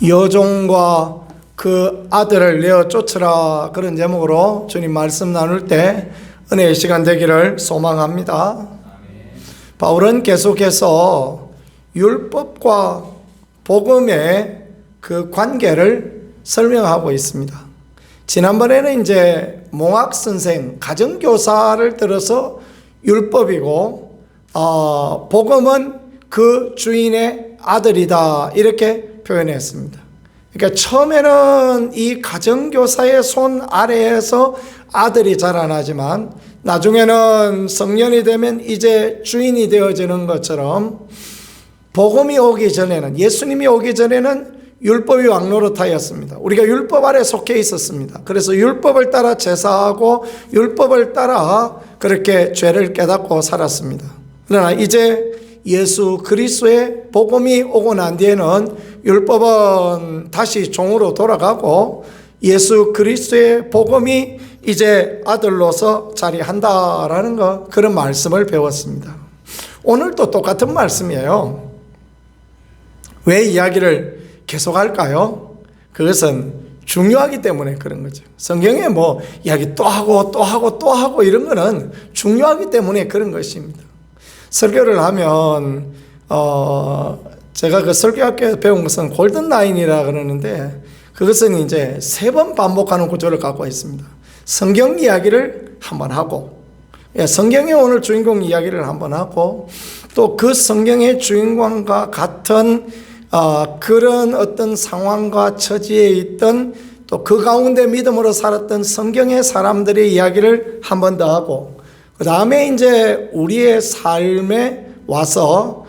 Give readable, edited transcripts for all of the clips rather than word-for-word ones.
여종과 그 아들을 내어 쫓으라, 그런 제목으로 주님 말씀 나눌 때 은혜의 시간 되기를 소망합니다. 바울은 계속해서 율법과 복음의 그 관계를 설명하고 있습니다. 지난번에는 이제 몽학 선생, 가정교사를 들어서 율법이고 복음은 그 주인의 아들이다, 이렇게 표현했습니다. 그러니까 처음에는 이 가정교사의 손 아래에서 아들이 자라나지만 나중에는 성년이 되면 이제 주인이 되어지는 것처럼 복음이 오기 전에는, 예수님이 오기 전에는 율법이 왕노릇하였습니다. 우리가 율법 아래 속해 있었습니다. 그래서 율법을 따라 제사하고 율법을 따라 그렇게 죄를 깨닫고 살았습니다. 그러나 이제 예수 그리스도의 복음이 오고 난 뒤에는 율법은 다시 종으로 돌아가고 예수 그리스도의 복음이 이제 아들로서 자리한다라는 것, 그런 말씀을 배웠습니다. 오늘도 똑같은 말씀이에요. 왜 이야기를 계속할까요? 그것은 중요하기 때문에 그런 거죠. 성경에 뭐 이야기 또 하고 또 하고 또 하고 이런 거는 중요하기 때문에 그런 것입니다. 설교를 하면 제가 그 설교학교에서 배운 것은 골든라인이라 그러는데, 그것은 이제 3번 반복하는 구조를 갖고 있습니다. 성경 이야기를 한번 하고, 성경의 오늘 주인공 이야기를 한번 하고, 또 그 성경의 주인공과 같은 그런 어떤 상황과 처지에 있던, 또 그 가운데 믿음으로 살았던 성경의 사람들의 이야기를 한 번 더 하고, 그 다음에 이제 우리의 삶에 와서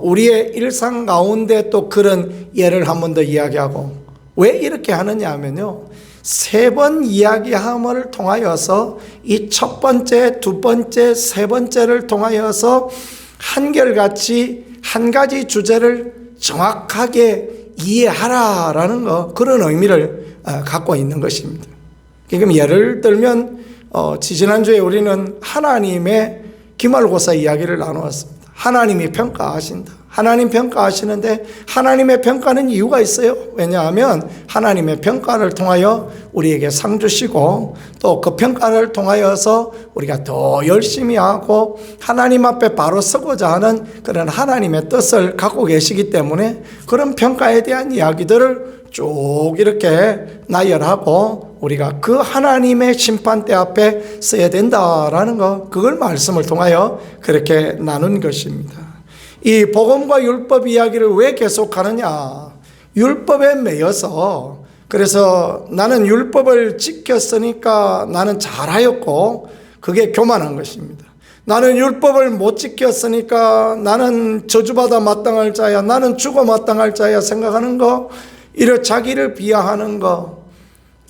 우리의 일상 가운데 또 그런 예를 한 번 더 이야기하고. 왜 이렇게 하느냐 하면요, 3번 이야기함을 통하여서 이 첫 번째, 두 번째, 세 번째를 통하여서 한결같이 한 가지 주제를 정확하게 이해하라라는 거, 그런 의미를 갖고 있는 것입니다. 그럼 예를 들면 지지난주에 우리는 하나님의 기말고사 이야기를 나누었습니다. 하나님이 평가하신다. 하나님 평가하시는데 하나님의 평가는 이유가 있어요. 왜냐하면 하나님의 평가를 통하여 우리에게 상 주시고, 또 그 평가를 통하여서 우리가 더 열심히 하고 하나님 앞에 바로 서고자 하는 그런 하나님의 뜻을 갖고 계시기 때문에 그런 평가에 대한 이야기들을 쭉 이렇게 나열하고 우리가 그 하나님의 심판대 앞에 서야 된다라는 것, 그걸 말씀을 통하여 그렇게 나눈 것입니다. 이 복음과 율법 이야기를 왜 계속하느냐, 율법에 매여서, 그래서 나는 율법을 지켰으니까 나는 잘하였고 그게 교만한 것입니다. 나는 율법을 못 지켰으니까 나는 저주받아 마땅할 자야, 나는 죽어 마땅할 자야 생각하는 거, 이런 자기를 비하하는 거,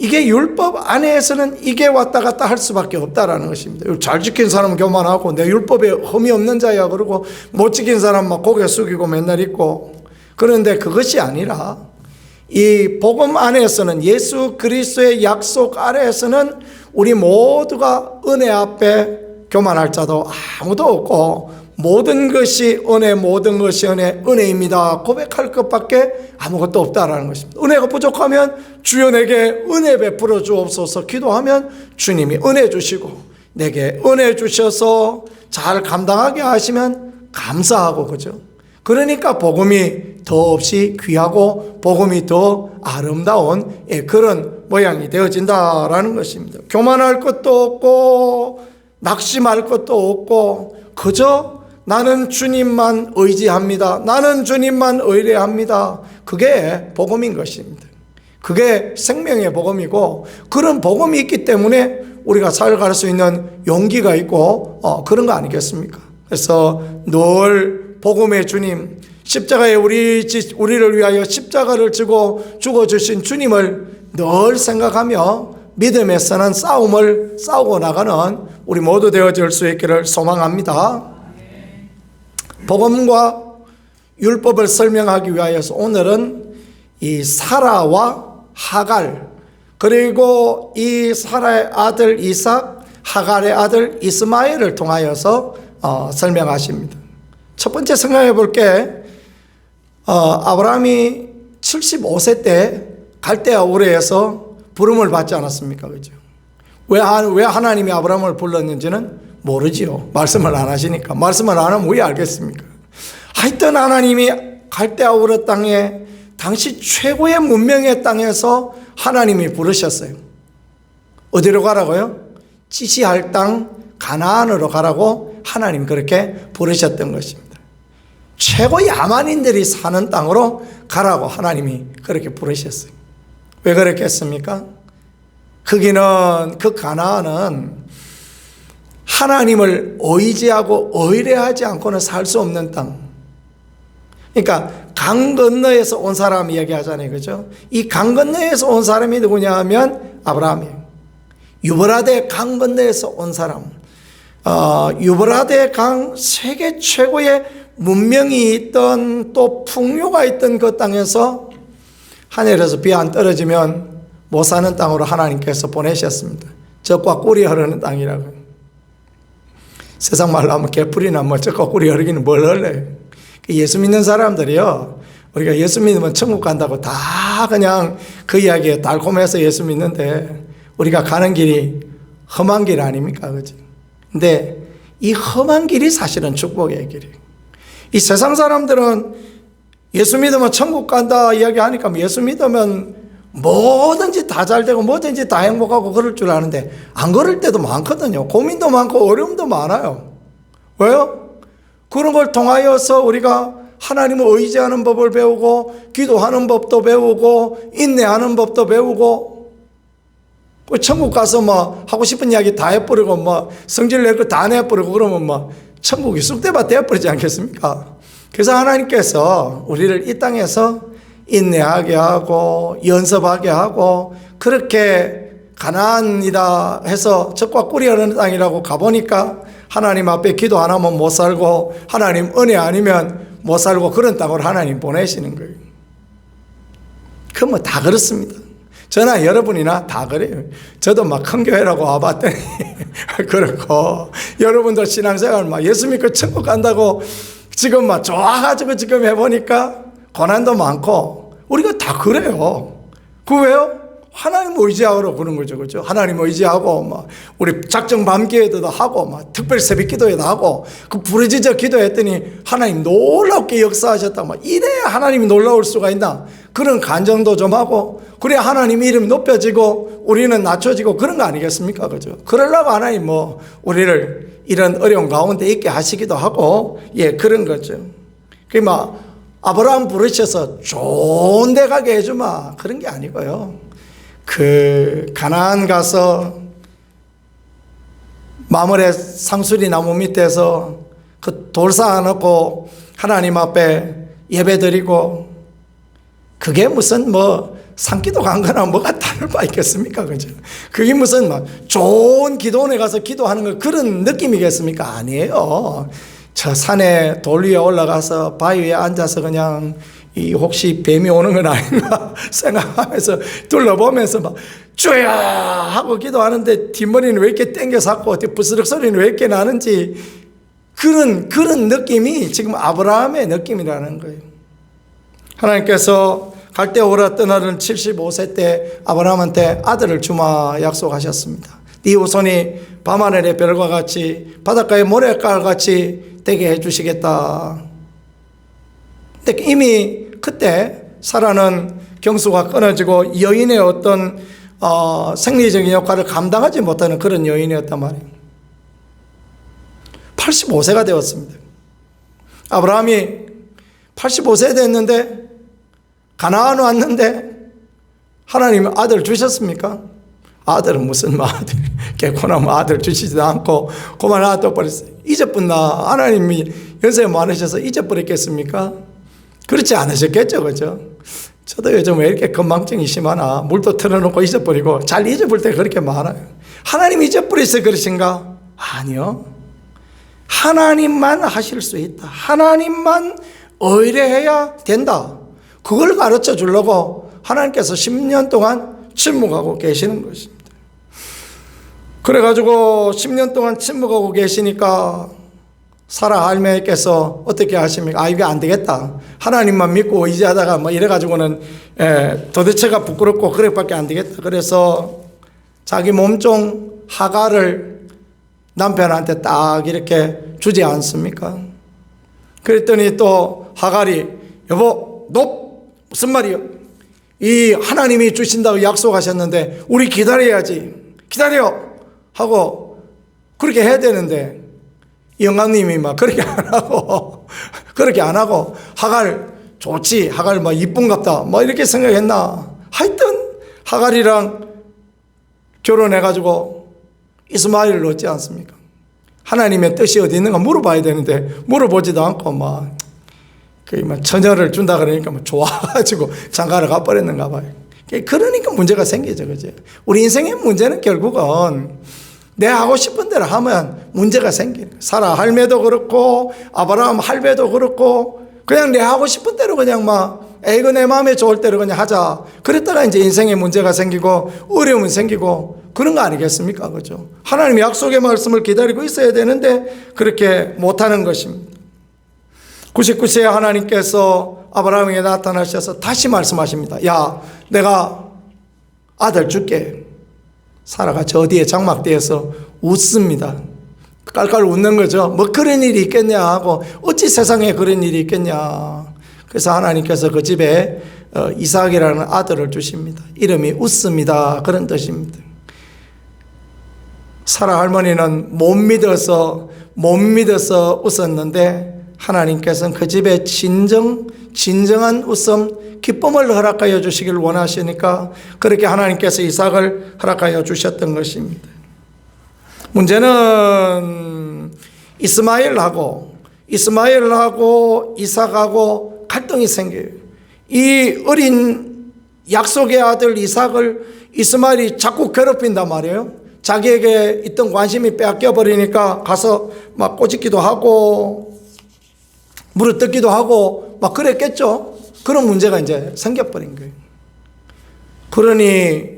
이게 율법 안에서는 이게 왔다 갔다 할 수밖에 없다라는 것입니다. 잘 지킨 사람은 교만하고 내 율법에 흠이 없는 자야 그러고, 못 지킨 사람 막 고개 숙이고 맨날 있고. 그런데 그것이 아니라 이 복음 안에서는, 예수 그리스도의 약속 아래에서는 우리 모두가 은혜 앞에 교만할 자도 아무도 없고, 모든 것이 은혜, 모든 것이 은혜입니다 고백할 것밖에 아무것도 없다라는 것입니다. 은혜가 부족하면 주여 내게 은혜 베풀어 주옵소서 기도하면 주님이 은혜 주시고, 내게 은혜 주셔서 잘 감당하게 하시면 감사하고, 그죠? 그러니까 복음이 더없이 귀하고 복음이 더 아름다운 그런 모양이 되어진다라는 것입니다. 교만할 것도 없고 낙심할 것도 없고, 그저 나는 주님만 의지합니다, 나는 주님만 의뢰합니다, 그게 복음인 것입니다. 그게 생명의 복음이고, 그런 복음이 있기 때문에 우리가 살아갈 수 있는 용기가 있고 그런 거 아니겠습니까? 그래서 늘 복음의 주님, 십자가에 우리를 위하여 십자가를 지고 죽어주신 주님을 늘 생각하며 믿음에 서는 싸움을 싸우고 나가는 우리 모두 되어질 수 있기를 소망합니다. 복음과 율법을 설명하기 위하여서 오늘은 이 사라와 하갈, 그리고 이 사라의 아들 이삭, 하갈의 아들 이스마엘을 통하여서 설명하십니다. 첫 번째 생각해 볼 게, 아브라함이 75세 때 갈대아 우르에서 부름을 받지 않았습니까? 그죠? 왜 하나님이 아브라함을 불렀는지는 모르지요. 말씀을 안 하시니까. 말씀을 안 하면 왜 알겠습니까? 하여튼 하나님이 갈대아 우르 땅에 당시 최고의 문명의 땅에서 하나님이 부르셨어요. 어디로 가라고요? 지시할 땅 가나안으로 가라고 하나님 그렇게 부르셨던 것입니다. 최고 야만인들이 사는 땅으로 가라고 하나님이 그렇게 부르셨어요. 왜 그렇게 했습니까? 거기는, 그 가나안은 하나님을 의지하고 의뢰하지 않고는 살 수 없는 땅. 그러니까 강 건너에서 온 사람 이야기하잖아요. 그죠? 이 강 건너에서 온 사람이 누구냐 하면 아브라함이에요. 유브라데 강 건너에서 온 사람. 유브라데 강 세계 최고의 문명이 있던, 또 풍요가 있던 그 땅에서 하늘에서 비 안 떨어지면 못 사는 땅으로 하나님께서 보내셨습니다. 젖과 꿀이 흐르는 땅이라고. 세상 말로 하면 개풀이나 뭐 젖과 꿀이 흐르기는 뭘 흘러요. 예수 믿는 사람들이요, 우리가 예수 믿으면 천국 간다고 다 그냥 그 이야기에 달콤해서 예수 믿는데, 우리가 가는 길이 험한 길 아닙니까? 그죠? 근데 이 험한 길이 사실은 축복의 길이에요. 이 세상 사람들은 예수 믿으면 천국 간다 이야기하니까 예수 믿으면 뭐든지 다 잘 되고 뭐든지 다 행복하고 그럴 줄 아는데 안 그럴 때도 많거든요. 고민도 많고 어려움도 많아요. 왜요? 그런 걸 통하여서 우리가 하나님을 의지하는 법을 배우고, 기도하는 법도 배우고, 인내하는 법도 배우고, 천국 가서 뭐 하고 싶은 이야기 다 해버리고 뭐 성질 낼 거 다 내버리고 그러면 뭐 천국이 쑥대밭 되어버리지 않겠습니까? 그래서 하나님께서 우리를 이 땅에서 인내하게 하고 연습하게 하고, 그렇게 가나안이다 해서 젖과 꿀이 흐르는 땅이라고 가보니까 하나님 앞에 기도 안 하면 못 살고, 하나님 은혜 아니면 못 살고, 그런 땅으로 하나님 보내시는 거예요. 그건 뭐 다 그렇습니다. 저나 여러분이나 다 그래요. 저도 막 큰 교회라고 와봤더니 그렇고, 여러분들 신앙생활 막 예수 믿고 천국 간다고 지금 막 좋아가지고 지금 해보니까 고난도 많고, 우리가 다 그래요. 그 왜요? 하나님 의지하고 그런 거죠. 그죠? 하나님 의지하고, 막, 우리 작정 밤기에도 하고, 막, 특별 새벽 기도에도 하고, 그 부르짖어 기도했더니 하나님 놀랍게 역사하셨다. 막, 이래야 하나님이 놀라울 수가 있나? 그런 간정도 좀 하고, 그래야 하나님 이름이 높여지고, 우리는 낮춰지고, 그런 거 아니겠습니까? 그죠? 그러려고 하나님 뭐, 우리를 이런 어려운 가운데 있게 하시기도 하고, 예, 그런 거죠. 그 막, 아브라함 부르셔서 좋은 데 가게 해주마. 그런 게 아니고요. 그 가나안 가서 마므레 상수리 나무 밑에서 그 돌 쌓아놓고 하나님 앞에 예배드리고, 그게 무슨 뭐 산기도 간 거나 뭐가 다를 바 있겠습니까? 그죠? 그게 무슨 막 좋은 기도원에 가서 기도하는 거 그런 느낌이겠습니까? 아니에요. 저 산에 돌 위에 올라가서 바위 위에 앉아서 그냥 이 혹시 뱀이 오는 건 아닌가 생각하면서 둘러보면서 막 주야 하고 기도하는데 뒷머리는 왜 이렇게 땡겨 샀고 부스럭 소리는 왜 이렇게 나는지, 그런 느낌이 지금 아브라함의 느낌이라는 거예요. 하나님께서 갈대아 우르 떠나는 75세 때 아브라함한테 아들을 주마 약속하셨습니다. 네 후손이 밤하늘의 별과 같이 바닷가의 모래깔 같이 되게 해주시겠다. 근데 이미 그때 사라는 경수가 끊어지고 여인의 어떤 생리적인 역할을 감당하지 못하는 그런 여인이었단 말이에요. 85세가 되었습니다. 아브라함이 85세 됐는데 가나안 왔는데 하나님 아들 주셨습니까? 아들은 무슨 아들, 개코나무 아들 주시지도 않고 그만 놔둬 버렸어요. 잊어버렸나? 하나님이 연세 많으셔서 잊어버렸겠습니까? 그렇지 않으셨겠죠, 그죠? 저도 요즘 왜 이렇게 건망증이 심하나? 물도 틀어놓고 잊어버리고 잘 잊어볼 때 그렇게 많아요. 하나님 잊어버려서 그러신가? 아니요. 하나님만 하실 수 있다. 하나님만 의뢰해야 된다. 그걸 가르쳐 주려고 하나님께서 10년 동안 침묵하고 계시는 것입니다. 그래가지고 10년 동안 침묵하고 계시니까 사라 할매께서 어떻게 하십니까? 이게 안 되겠다. 하나님만 믿고 의지하다가 뭐 이래가지고는 도대체가 부끄럽고 그래밖에 안 되겠다. 그래서 자기 몸종 하갈을 남편한테 딱 이렇게 주지 않습니까? 그랬더니 또 하갈이 여보 너 무슨 말이요? 이 하나님이 주신다고 약속하셨는데 우리 기다려야지. 기다려 하고 그렇게 해야 되는데 영감님이 막 그렇게 안 하고 하갈 좋지, 하갈 뭐 이쁜갑다 뭐 이렇게 생각했나. 하여튼 하갈이랑 결혼해가지고 이스마엘을 얻지 않습니까? 하나님의 뜻이 어디 있는가 물어봐야 되는데 물어보지도 않고 막 처녀를 준다 그러니까 좋아가지고 장가를 가버렸는가 봐요. 그러니까 문제가 생기죠, 그죠? 우리 인생의 문제는 결국은 내 하고 싶은 대로 하면 문제가 생기는 거예요. 사라 할매도 그렇고 아브라함 할배도 그렇고 그냥 내 하고 싶은 대로 그냥 이거 내 마음에 좋을 대로 그냥 하자. 그랬다가 이제 인생에 문제가 생기고 어려움이 생기고 그런 거 아니겠습니까? 그죠? 하나님의 약속의 말씀을 기다리고 있어야 되는데 그렇게 못하는 것입니다. 99세에 하나님께서 아브라함에게 나타나셔서 다시 말씀하십니다. 야, 내가 아들 줄게. 사라가 저 뒤에 장막대에서 웃습니다. 깔깔 웃는 거죠. 뭐 그런 일이 있겠냐 하고 어찌 세상에 그런 일이 있겠냐. 그래서 하나님께서 그 집에 이삭이라는 아들을 주십니다. 이름이 웃습니다. 그런 뜻입니다. 사라 할머니는 못 믿어서 웃었는데 하나님께서는 그 집에 진정한 웃음, 기쁨을 허락하여 주시길 원하시니까 그렇게 하나님께서 이삭을 허락하여 주셨던 것입니다. 문제는 이스마엘하고 이삭하고 갈등이 생겨요. 이 어린 약속의 아들 이삭을 이스마엘이 자꾸 괴롭힌단 말이에요. 자기에게 있던 관심이 빼앗겨 버리니까 가서 막 꼬집기도 하고 물어뜯기도 하고 막 그랬겠죠. 그런 문제가 이제 생겨버린 거예요. 그러니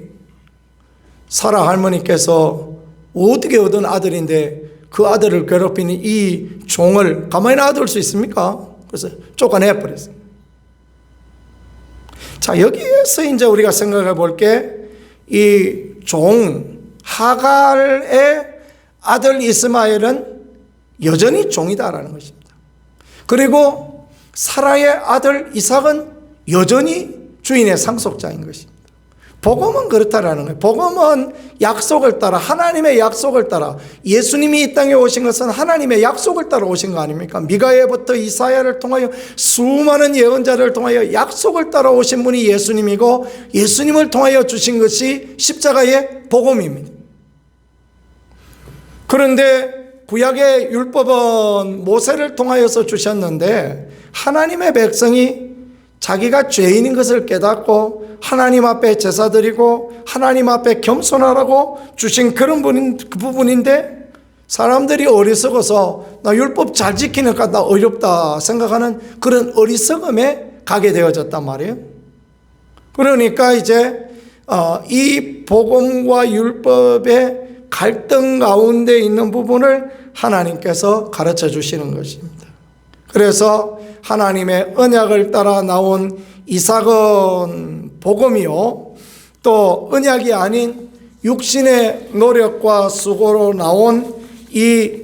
사라 할머니께서 어떻게 얻은 아들인데 그 아들을 괴롭히는 이 종을 가만히 놔둘 수 있습니까? 그래서 쫓아내버렸어요. 자, 여기에서 이제 우리가 생각해 볼 게 이 종 하갈의 아들 이스마엘은 여전히 종이다라는 것입니다. 그리고 사라의 아들 이삭은 여전히 주인의 상속자인 것입니다. 복음은 그렇다라는 거예요. 복음은 약속을 따라, 하나님의 약속을 따라, 예수님이 이 땅에 오신 것은 하나님의 약속을 따라 오신 거 아닙니까? 미가야부터 이사야를 통하여 수많은 예언자를 통하여 약속을 따라 오신 분이 예수님이고 예수님을 통하여 주신 것이 십자가의 복음입니다. 그런데 구약의 율법은 모세를 통하여서 주셨는데 하나님의 백성이 자기가 죄인인 것을 깨닫고 하나님 앞에 제사드리고 하나님 앞에 겸손하라고 주신 그런 그 부분인데 사람들이 어리석어서 나 율법 잘 지키니까 나 어렵다 생각하는 그런 어리석음에 가게 되어졌단 말이에요. 그러니까 이제 이 복음과 율법의 갈등 가운데 있는 부분을 하나님께서 가르쳐 주시는 것입니다. 그래서 하나님의 언약을 따라 나온 이삭은 복음이요, 또 언약이 아닌 육신의 노력과 수고로 나온 이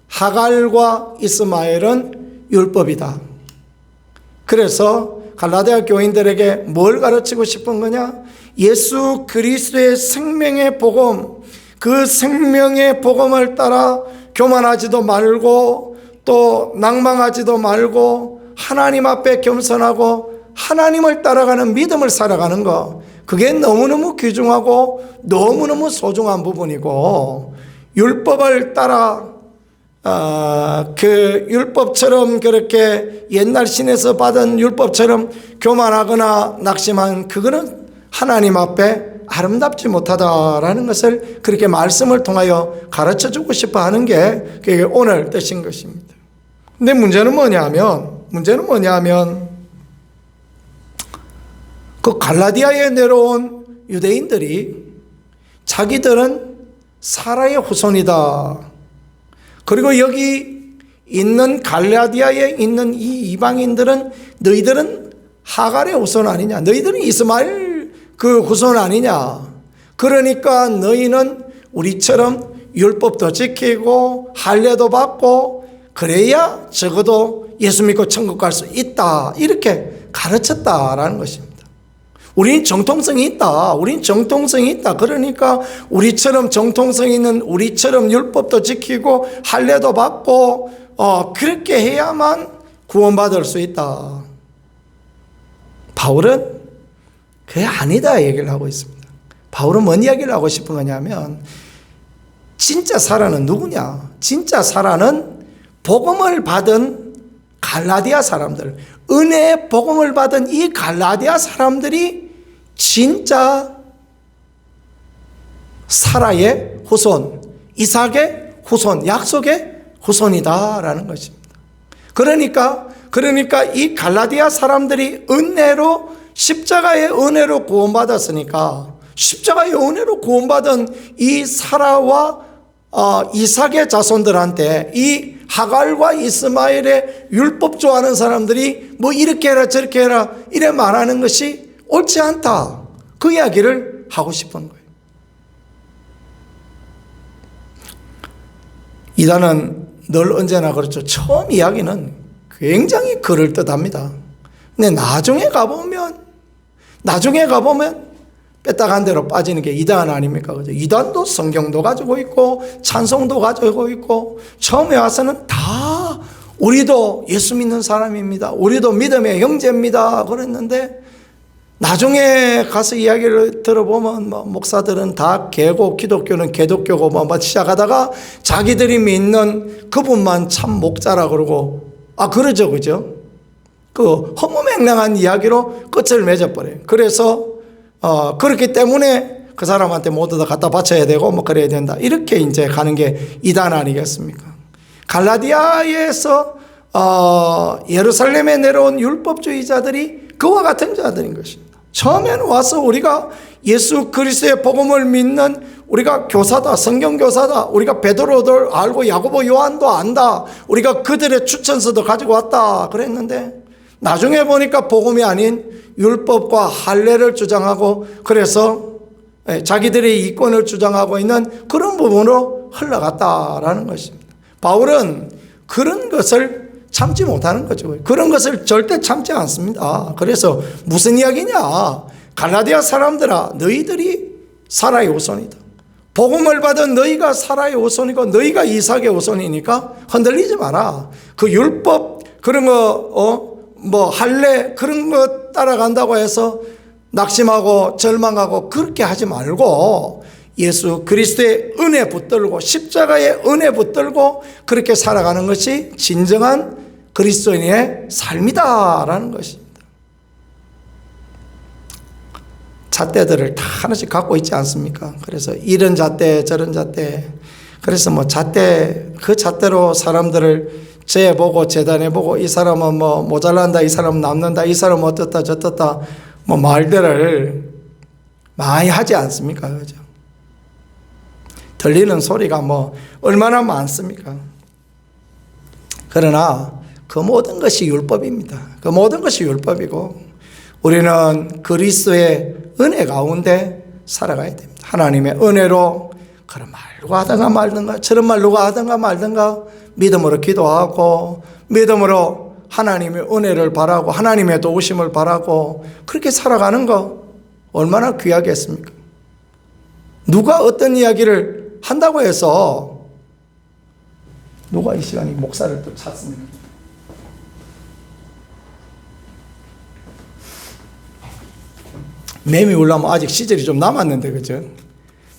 하갈과 이스마엘은 율법이다. 그래서 갈라디아 교인들에게 뭘 가르치고 싶은 거냐? 예수 그리스도의 생명의 복음, 그 생명의 복음을 따라 교만하지도 말고 또 낭망하지도 말고 하나님 앞에 겸손하고 하나님을 따라가는 믿음을 살아가는 것, 그게 너무너무 귀중하고 너무너무 소중한 부분이고, 율법을 따라 그 율법처럼 그렇게 옛날 신에서 받은 율법처럼 교만하거나 낙심한 그거는 하나님 앞에 아름답지 못하다라는 것을 그렇게 말씀을 통하여 가르쳐주고 싶어 하는 게 그게 오늘 뜻인 것입니다. 근데 문제는 뭐냐면 그 갈라디아에 내려온 유대인들이 자기들은 사라의 후손이다. 그리고 여기 있는 갈라디아에 있는 이 이방인들은 너희들은 하갈의 후손 아니냐, 너희들은 이스마엘 그 후손 아니냐, 그러니까 너희는 우리처럼 율법도 지키고 할례도 받고 그래야 적어도 예수 믿고 천국 갈 수 있다, 이렇게 가르쳤다라는 것입니다. 우린 정통성이 있다. 우린 정통성이 있다. 그러니까 우리처럼 정통성 있는, 우리처럼 율법도 지키고 할례도 받고 그렇게 해야만 구원받을 수 있다. 바울은 그게 아니다 얘기를 하고 있습니다. 바울은 뭔 이야기를 하고 싶은 거냐면, 진짜 사라는 누구냐? 진짜 사라는 복음을 받은 갈라디아 사람들, 은혜의 복음을 받은 이 갈라디아 사람들이 진짜 사라의 후손, 이삭의 후손, 약속의 후손이다라는 것입니다. 그러니까 이 갈라디아 사람들이 은혜로, 십자가의 은혜로 구원받았으니까, 십자가의 은혜로 구원받은 이 사라와 이삭의 자손들한테 이 하갈과 이스마엘의 율법 좋아하는 사람들이 뭐 이렇게 해라 저렇게 해라 이래 말하는 것이 옳지 않다, 그 이야기를 하고 싶은 거예요. 이단은 늘 언제나 그렇죠. 처음 이야기는 굉장히 그럴듯합니다. 근데 나중에 가보면 뺐다간 대로 빠지는 게 이단 아닙니까? 그죠? 이단도 성경도 가지고 있고 찬송도 가지고 있고, 처음에 와서는 다 우리도 예수 믿는 사람입니다, 우리도 믿음의 형제입니다 그랬는데, 나중에 가서 이야기를 들어보면 목사들은 다 개고 기독교는 개독교고 시작하다가 자기들이 믿는 그분만 참 목자라 그러고 그러죠, 그죠? 그 허무맹랑한 이야기로 끝을 맺어버려요. 그래서 그렇기 때문에 그 사람한테 모두 다 갖다 바쳐야 되고 그래야 된다, 이렇게 이제 가는 게 이단 아니겠습니까? 갈라디아에서 예루살렘에 내려온 율법주의자들이 그와 같은 자들인 것입니다. 처음에는 와서 우리가 예수 그리스도의 복음을 믿는, 우리가 교사다, 성경 교사다, 우리가 베드로도 알고 야고보 요한도 안다, 우리가 그들의 추천서도 가지고 왔다 그랬는데, 나중에 보니까 복음이 아닌 율법과 할례를 주장하고, 그래서 자기들의 이권을 주장하고 있는 그런 부분으로 흘러갔다라는 것입니다. 바울은 그런 것을 참지 못하는 거죠. 그런 것을 절대 참지 않습니다. 그래서 무슨 이야기냐? 갈라디아 사람들아, 너희들이 사라의 후손이다. 복음을 받은 너희가 사라의 후손이고 너희가 이삭의 후손이니까 흔들리지 마라. 그 율법 그런 거 할례 그런 거 따라간다고 해서 낙심하고 절망하고 그렇게 하지 말고, 예수 그리스도의 은혜 붙들고 십자가의 은혜 붙들고 그렇게 살아가는 것이 진정한 그리스도인의 삶이다라는 것입니다. 잣대들을 다 하나씩 갖고 있지 않습니까? 그래서 이런 잣대 저런 잣대, 그래서 그 잣대로 사람들을 재보고 재단해보고, 이 사람은 모자란다, 이 사람은 남는다, 이 사람은 어떻다 저떻다 말들을 많이 하지 않습니까? 그죠? 들리는 소리가 얼마나 많습니까? 그러나 그 모든 것이 율법입니다. 그 모든 것이 율법이고, 우리는 그리스도의 은혜 가운데 살아가야 됩니다. 하나님의 은혜로 그런 말로 하든가 말든가 저런 말로 하든가 말든가 믿음으로 기도하고, 믿음으로 하나님의 은혜를 바라고 하나님의 도우심을 바라고 그렇게 살아가는 거 얼마나 귀하겠습니까? 누가 어떤 이야기를 한다고 해서, 누가 이 시간에 목사를 또 찾습니까? 매미 울려면 아직 시절이 좀 남았는데, 그죠?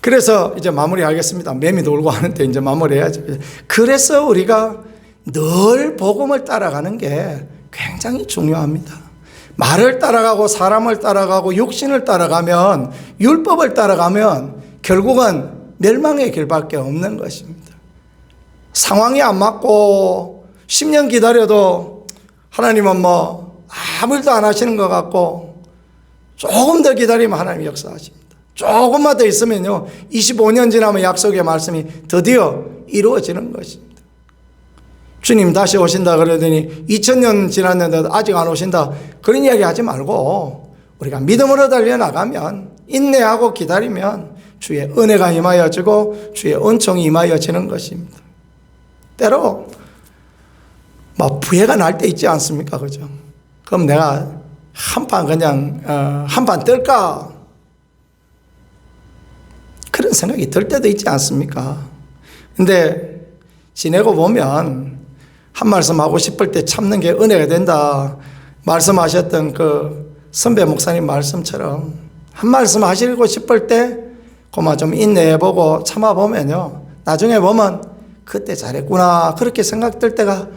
그래서 이제 마무리하겠습니다. 매미도 울고 하는데 이제 마무리해야죠. 그래서 우리가 늘 복음을 따라가는 게 굉장히 중요합니다. 말을 따라가고 사람을 따라가고 육신을 따라가면, 율법을 따라가면 결국은 멸망의 길밖에 없는 것입니다. 상황이 안 맞고 10년 기다려도 하나님은 아무 일도 안 하시는 것 같고, 조금 더 기다리면 하나님이 역사하십니다. 조금만 더 있으면요, 25년 지나면 약속의 말씀이 드디어 이루어지는 것입니다. 주님 다시 오신다 그러더니 2000년 지났는데도 아직 안 오신다, 그런 이야기 하지 말고 우리가 믿음으로 달려나가면, 인내하고 기다리면 주의 은혜가 임하여지고 주의 은총이 임하여지는 것입니다. 때로 막 부해가 날 때 있지 않습니까? 그죠? 그럼 내가 한판 그냥 한판 뜰까? 그런 생각이 들 때도 있지 않습니까? 근데 지내고 보면 한 말씀 하고 싶을 때 참는 게 은혜가 된다 말씀하셨던 그 선배 목사님 말씀처럼 한 말씀 하시고 싶을 때 그만 좀 인내해보고 참아보면요, 나중에 보면 그때 잘했구나 그렇게 생각될 때가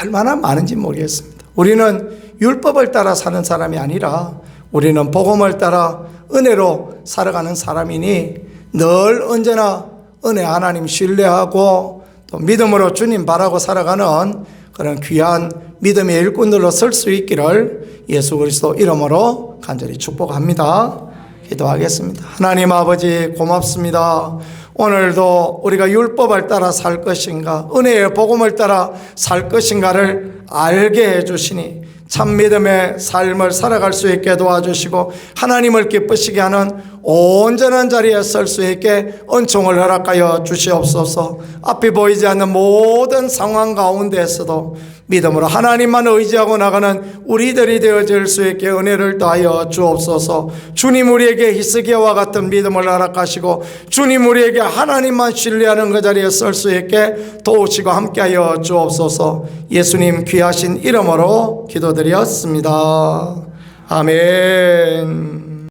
얼마나 많은지 모르겠습니다. 우리는 율법을 따라 사는 사람이 아니라 우리는 복음을 따라 은혜로 살아가는 사람이니 늘 언제나 은혜 하나님 신뢰하고 또 믿음으로 주님 바라고 살아가는 그런 귀한 믿음의 일꾼들로 설 수 있기를 예수 그리스도 이름으로 간절히 축복합니다. 기도하겠습니다. 하나님 아버지 고맙습니다. 오늘도 우리가 율법을 따라 살 것인가 은혜의 복음을 따라 살 것인가를 알게 해주시니 참 믿음의 삶을 살아갈 수 있게 도와주시고 하나님을 기쁘시게 하는 온전한 자리에 설 수 있게 은총을 허락하여 주시옵소서. 앞이 보이지 않는 모든 상황 가운데에서도 믿음으로 하나님만 의지하고 나가는 우리들이 되어질 수 있게 은혜를 더하여 주옵소서. 주님 우리에게 히스기야와 같은 믿음을 허락하시고 주님 우리에게 하나님만 신뢰하는 그 자리에 설 수 있게 도우시고 함께하여 주옵소서. 예수님 귀하신 이름으로 기도드렸습니다. 아멘.